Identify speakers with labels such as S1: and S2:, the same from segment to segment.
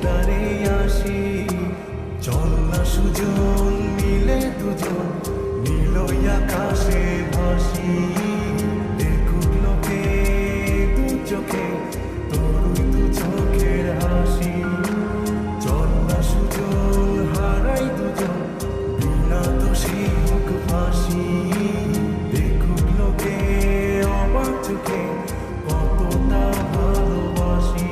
S1: দ্বারে আসি। চল না সুজন মিলে দুজন নীলই আকাশে ভাসি। দেখুক লোকে দু চোখে তোরই দু চোখের হাসি। চল না সুজন হারাই দুজন বিনা দোষী হোক ফাঁসি। দেখুক লোকে অবাক চোখে কতটা ভালোবাসি।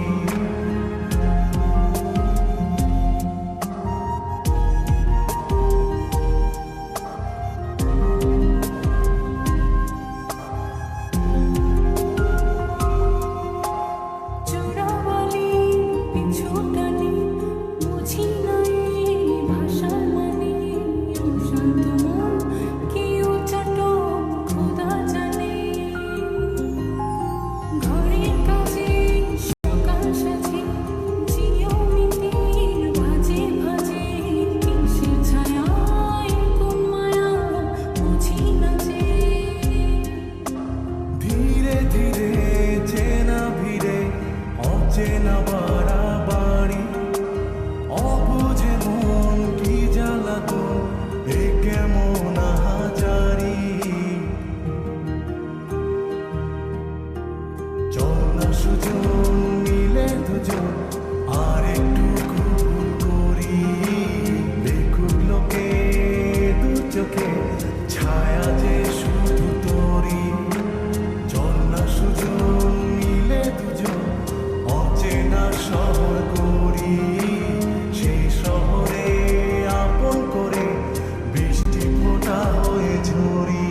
S1: চেনা বাড়াবাড়ি অবুঝে মন কি জ্বালাতন এ কেমন আহাজারি। চল না সুজন মিলে দুজন আর একটু ভুল করি। দেখুক লোকে দু চোখে ছায়া যে শুধু তোরি। চল না সুজন মিলে দুজন অচেনা শহর করি। সেই শহরে আপন করে বৃষ্টি ফোঁটা হয়ে ঝরি।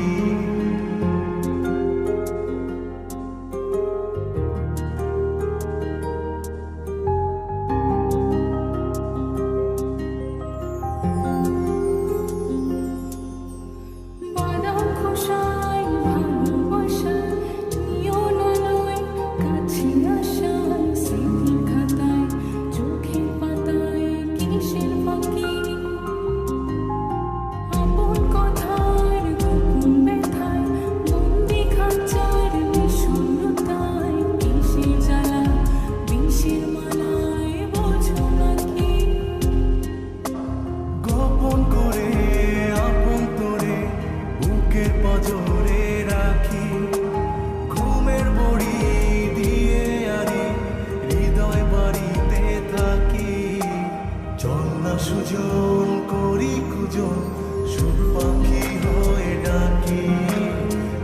S1: পজরে রাখি ঘুমের বড়ি দিয়ে আরি হৃদয় বাড়িতে থাকি। চল না সুজন করি খুঁজন সুখ পাখি হয়ে ডাকি।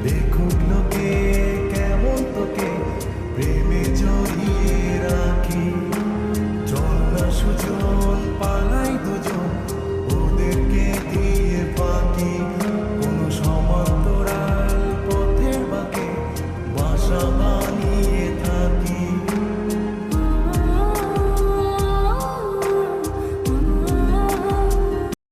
S1: দেখুক লোকে কেমন তোকে প্রেমে জড়িয়ে রাখি। চল না সুজন পালাই দুজন ওদেরকে দিয়ে ফাঁকি।